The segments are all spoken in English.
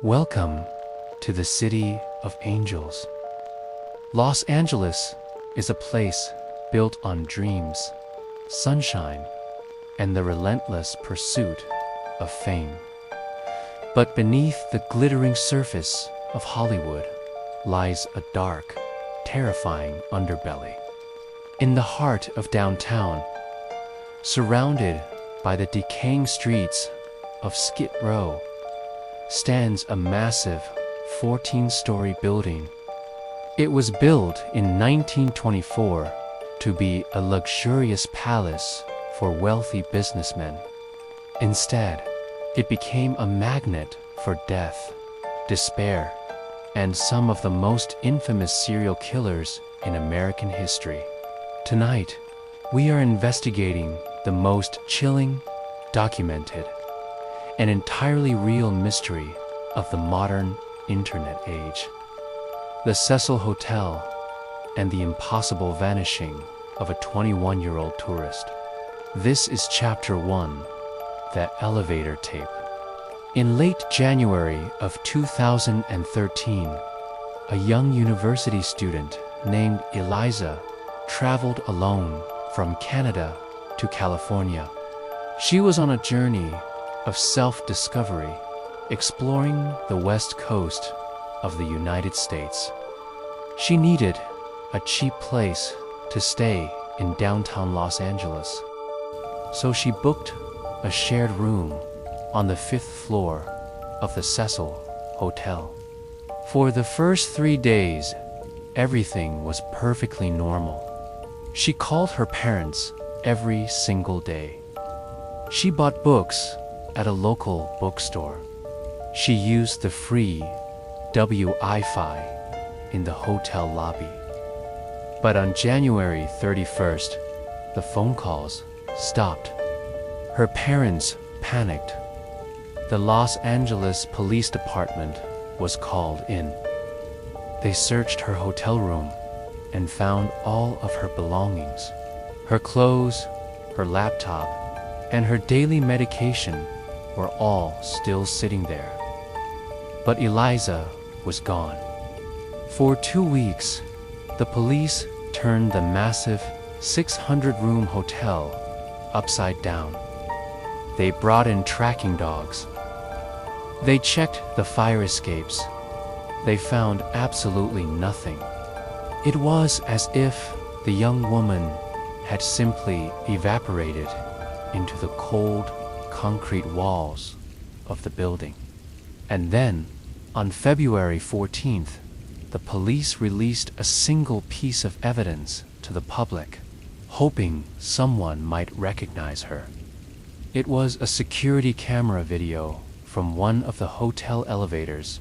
Welcome to the City of Angels. Los Angeles is a place built on dreams, sunshine, and the relentless pursuit of fame. But beneath the glittering surface of Hollywood lies a dark, terrifying underbelly. In the heart of downtown, surrounded by the decaying streets of Skid Row, stands a massive 14-story building. It was built in 1924 to be a luxurious palace for wealthy businessmen. Instead, it became a magnet for death, despair, and some of the most infamous serial killers in American history. Tonight, we are investigating the most chilling, documented, an entirely real mystery of the modern internet age. The Cecil Hotel and the impossible vanishing of a 21-year-old tourist. This is Chapter 1, The Elevator Tape. In late January of 2013, a young university student named Elisa traveled alone from Canada to California. She was on a journey of self-discovery, exploring the west coast of the United States. She needed a cheap place to stay in downtown Los Angeles, so she booked a shared room on the 5th floor of the Cecil Hotel. For the first 3 days, everything was perfectly normal. She called her parents every single day. She bought books at a local bookstore. She used the free Wi-Fi in the hotel lobby. But on January 31st, the phone calls stopped. Her parents panicked. The Los Angeles Police Department was called in. They searched her hotel room and found all of her belongings. Her clothes, her laptop, and her daily medication were all still sitting there. But Elisa was gone. For 2 weeks, the police turned the massive 600-room hotel upside down. They brought in tracking dogs. They checked the fire escapes. They found absolutely nothing. It was as if the young woman had simply evaporated into the cold concrete walls of the building. And then, on February 14th, the police released a single piece of evidence to the public, hoping someone might recognize her. It was a security camera video from one of the hotel elevators,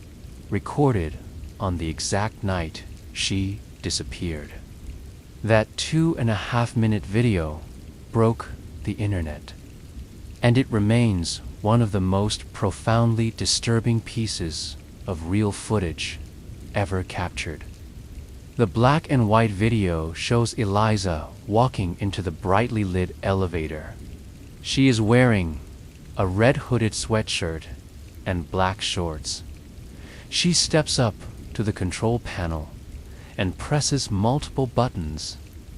recorded on the exact night she disappeared. That 2.5-minute video broke the internet, and it remains one of the most profoundly disturbing pieces of real footage ever captured. The black and white video shows Elisa walking into the brightly lit elevator. She is wearing a red hooded sweatshirt and black shorts. She steps up to the control panel and presses multiple buttons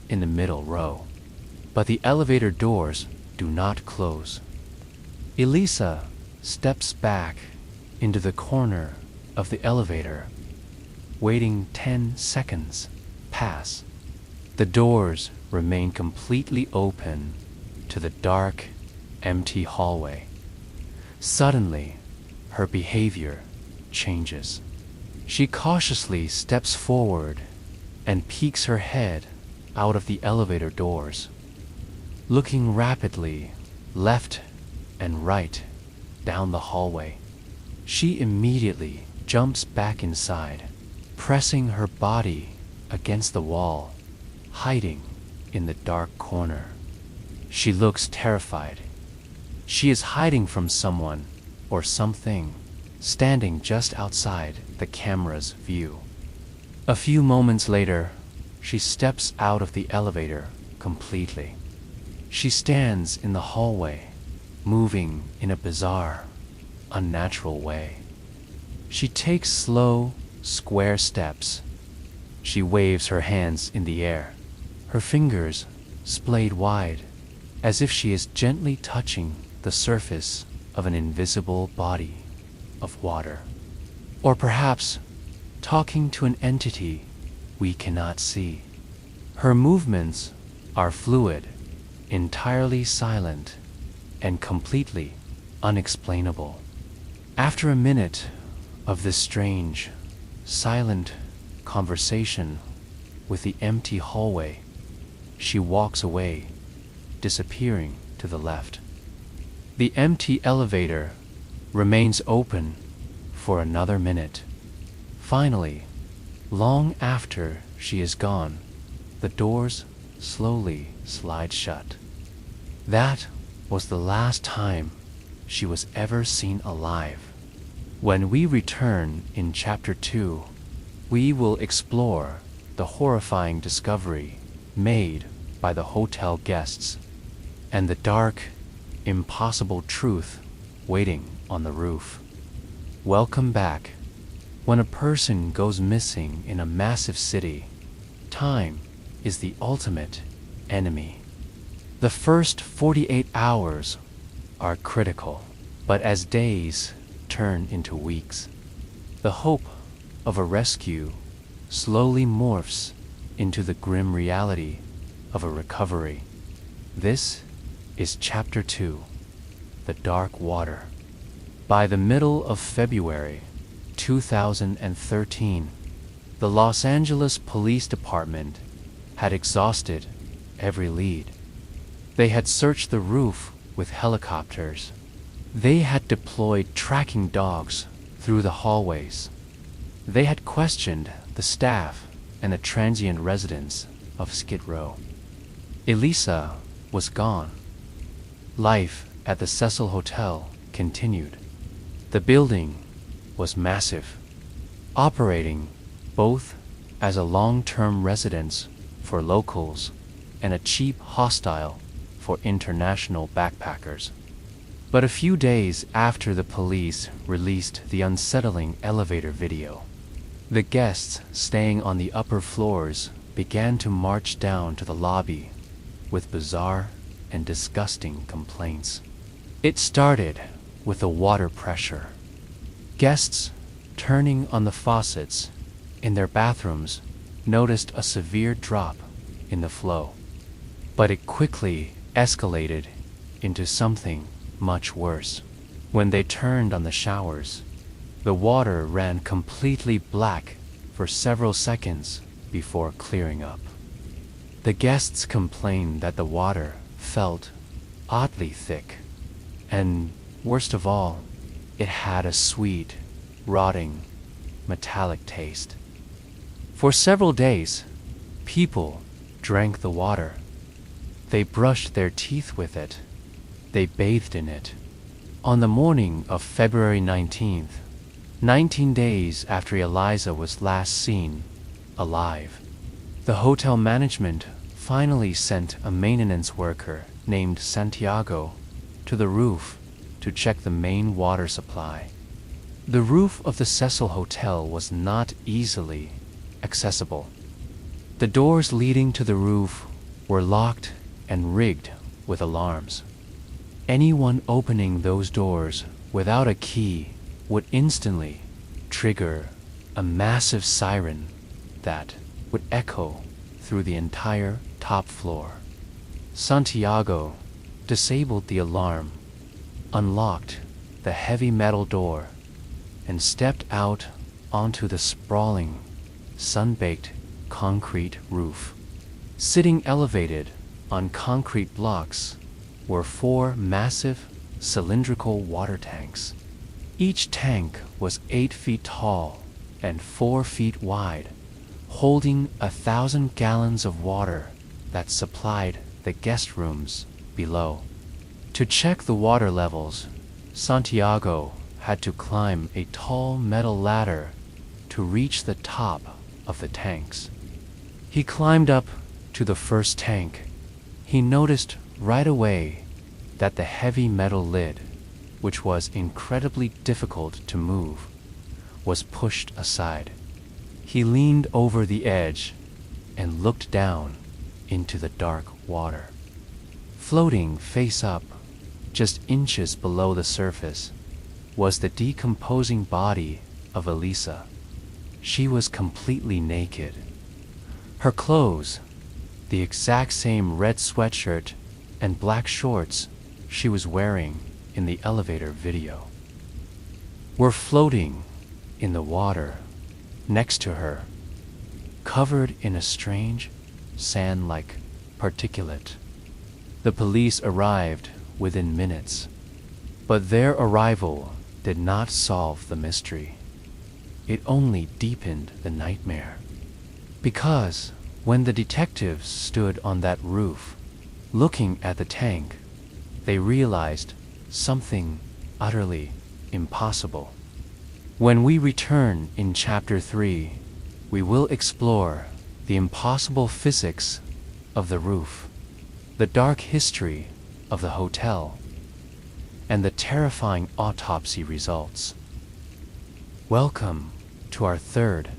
in the middle row. But the elevator doors do not close. Elisa steps back into the corner of the elevator, waiting 10 seconds pass. The doors remain completely open to the dark, empty hallway. Suddenly, her behavior changes. She cautiously steps forward and peeks her head out of the elevator doors, looking rapidly left and right down the hallway. She immediately jumps back inside, pressing her body against the wall, hiding in the dark corner. She looks terrified. She is hiding from someone or something standing just outside the camera's view. A few moments later, she steps out of the elevator completely. She stands in the hallway, moving in a bizarre, unnatural way. She takes slow, square steps. She waves her hands in the air, her fingers splayed wide, as if she is gently touching the surface of an invisible body of water. Or perhaps talking to an entity we cannot see. Her movements are fluid, entirely silent, and completely unexplainable. After a minute of this strange, silent conversation with the empty hallway, she walks away, disappearing to the left. The empty elevator remains open for another minute. Finally, long after she is gone, the doors slowly slide shut. That was the last time she was ever seen alive. When we return in Chapter 2, we will explore the horrifying discovery made by the hotel guests and the dark, impossible truth waiting on the roof. Welcome back. When a person goes missing in a massive city, time is the ultimate enemy. The first 48 hours are critical, but as days turn into weeks, the hope of a rescue slowly morphs into the grim reality of a recovery. This is Chapter 2, The Dark Water. By the middle of February 2013, the Los Angeles Police Department had exhausted every lead. They had searched the roof with helicopters. They had deployed tracking dogs through the hallways. They had questioned the staff and the transient residents of Skid Row. Elisa was gone. Life at the Cecil Hotel continued. The building was massive, operating both as a long-term residence for locals and a cheap hostel for international backpackers. But a few days after the police released the unsettling elevator video, the guests staying on the upper floors began to march down to the lobby with bizarre and disgusting complaints. It started with the water pressure. Guests turning on the faucets in their bathrooms noticed a severe drop in the flow, but it quickly escalated into something much worse. When they turned on the showers, the water ran completely black for several seconds before clearing up. The guests complained that the water felt oddly thick, and worst of all, it had a sweet, rotting, metallic taste. For several days, people drank the water. They brushed their teeth with it. They bathed in it. On the morning of February 19th, 19 days after Elisa was last seen alive, the hotel management finally sent a maintenance worker named Santiago to the roof to check the main water supply. The roof of the Cecil Hotel was not easily accessible. The doors leading to the roof were locked and rigged with alarms. Anyone opening those doors without a key would instantly trigger a massive siren that would echo through the entire top floor. Santiago disabled the alarm, unlocked the heavy metal door, and stepped out onto the sprawling, sun-baked concrete roof. Sitting elevated on concrete blocks were 4 massive cylindrical water tanks. Each tank was 8 feet tall and 4 feet wide, holding 1,000 gallons of water that supplied the guest rooms below. To check the water levels, Santiago had to climb a tall metal ladder to reach the top of the tanks. He climbed up to the first tank. He noticed right away that the heavy metal lid, which was incredibly difficult to move, was pushed aside. He leaned over the edge and looked down into the dark water. Floating face up, just inches below the surface, was the decomposing body of Elisa. She was completely naked. Her clothes, the exact same red sweatshirt and black shorts she was wearing in the elevator video, were floating in the water next to her, covered in a strange, sand-like particulate. The police arrived within minutes, but their arrival did not solve the mystery. It only deepened the nightmare. Because when the detectives stood on that roof, looking at the tank, they realized something utterly impossible. When we return in Chapter 3, we will explore the impossible physics of the roof, the dark history of the hotel, and the terrifying autopsy results. Welcome to our third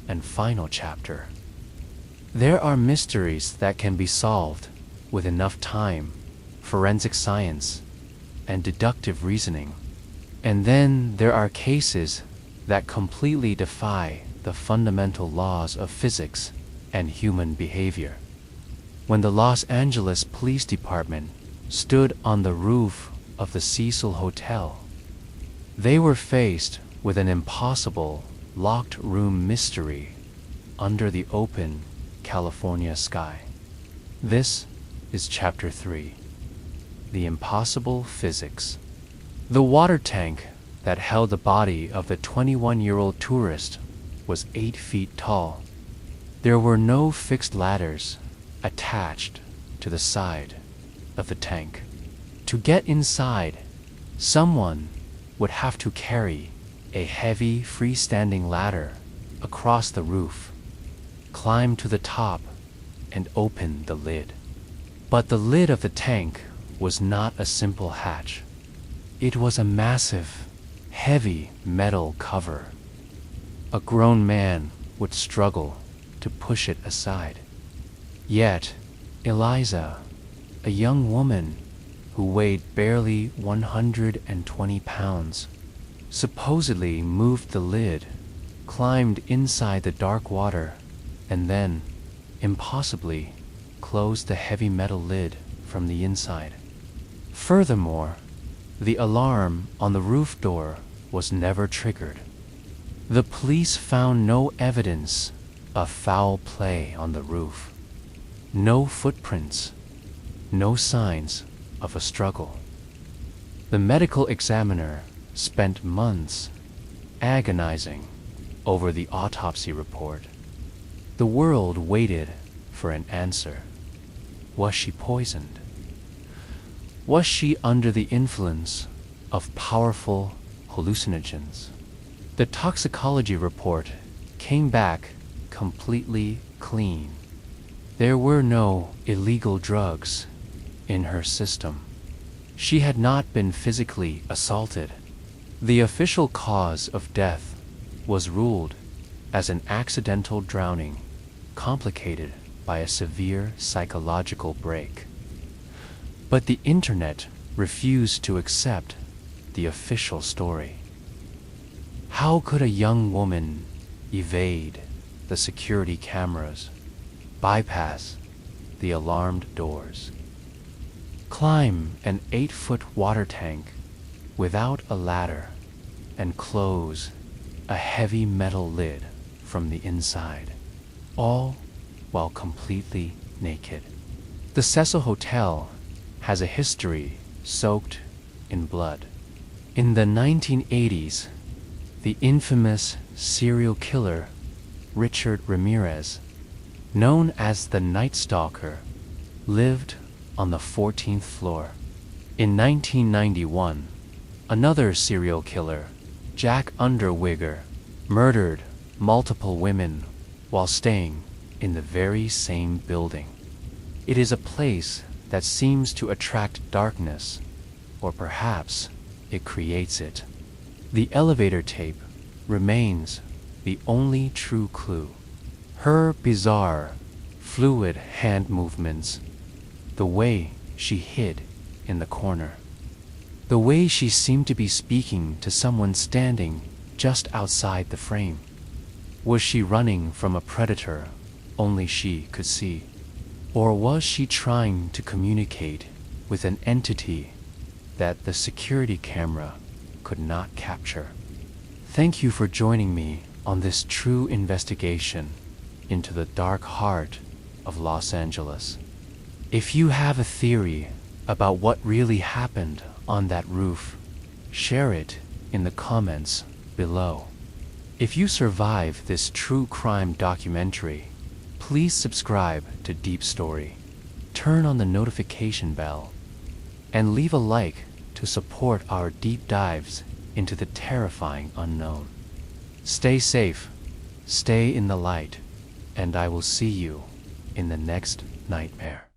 and final chapter. There are mysteries that can be solved with enough time, forensic science, and deductive reasoning. And then there are cases that completely defy the fundamental laws of physics and human behavior. When the Los Angeles Police Department stood on the roof of the Cecil Hotel, they were faced with an impossible locked room mystery under the open California sky. This is Chapter 3, The Impossible Physics. The water tank that held the body of the 21-year-old tourist was 8 feet tall. There were no fixed ladders attached to the side of the tank. To get inside, someone would have to carry a heavy freestanding ladder across the roof, climb to the top, and open the lid. But the lid of the tank was not a simple hatch. It was a massive, heavy metal cover. A grown man would struggle to push it aside. Yet, Eliza, a young woman who weighed barely 120 pounds, supposedly moved the lid, climbed inside the dark water, and then, impossibly, closed the heavy metal lid from the inside. Furthermore, the alarm on the roof door was never triggered. The police found no evidence of foul play on the roof. No footprints, no signs of a struggle. The medical examiner spent months agonizing over the autopsy report. The world waited for an answer. Was she poisoned? Was she under the influence of powerful hallucinogens? The toxicology report came back completely clean. There were no illegal drugs in her system. She had not been physically assaulted. The official cause of death was ruled as an accidental drowning, complicated by a severe psychological break. But the internet refused to accept the official story. How could a young woman evade the security cameras, bypass the alarmed doors, climb an 8-foot water tank without a ladder, and close a heavy metal lid from the inside, all while completely naked? The Cecil Hotel has a history soaked in blood. In the 1980s, the infamous serial killer Richard Ramirez, known as the Night Stalker, lived on the 14th floor. In 1991, another serial killer, Jack Underwigger, murdered multiple women while staying in the very same building. It is a place that seems to attract darkness, or perhaps it creates it. The elevator tape remains the only true clue. Her bizarre, fluid hand movements, the way she hid in the corner, the way she seemed to be speaking to someone standing just outside the frame. Was she running from a predator only she could see? Or was she trying to communicate with an entity that the security camera could not capture? Thank you for joining me on this true investigation into the dark heart of Los Angeles. If you have a theory about what really happened on that roof, share it in the comments below. If you survive this true crime documentary, please subscribe to Deep Story, turn on the notification bell, and leave a like to support our deep dives into the terrifying unknown. Stay safe, stay in the light, and I will see you in the next nightmare.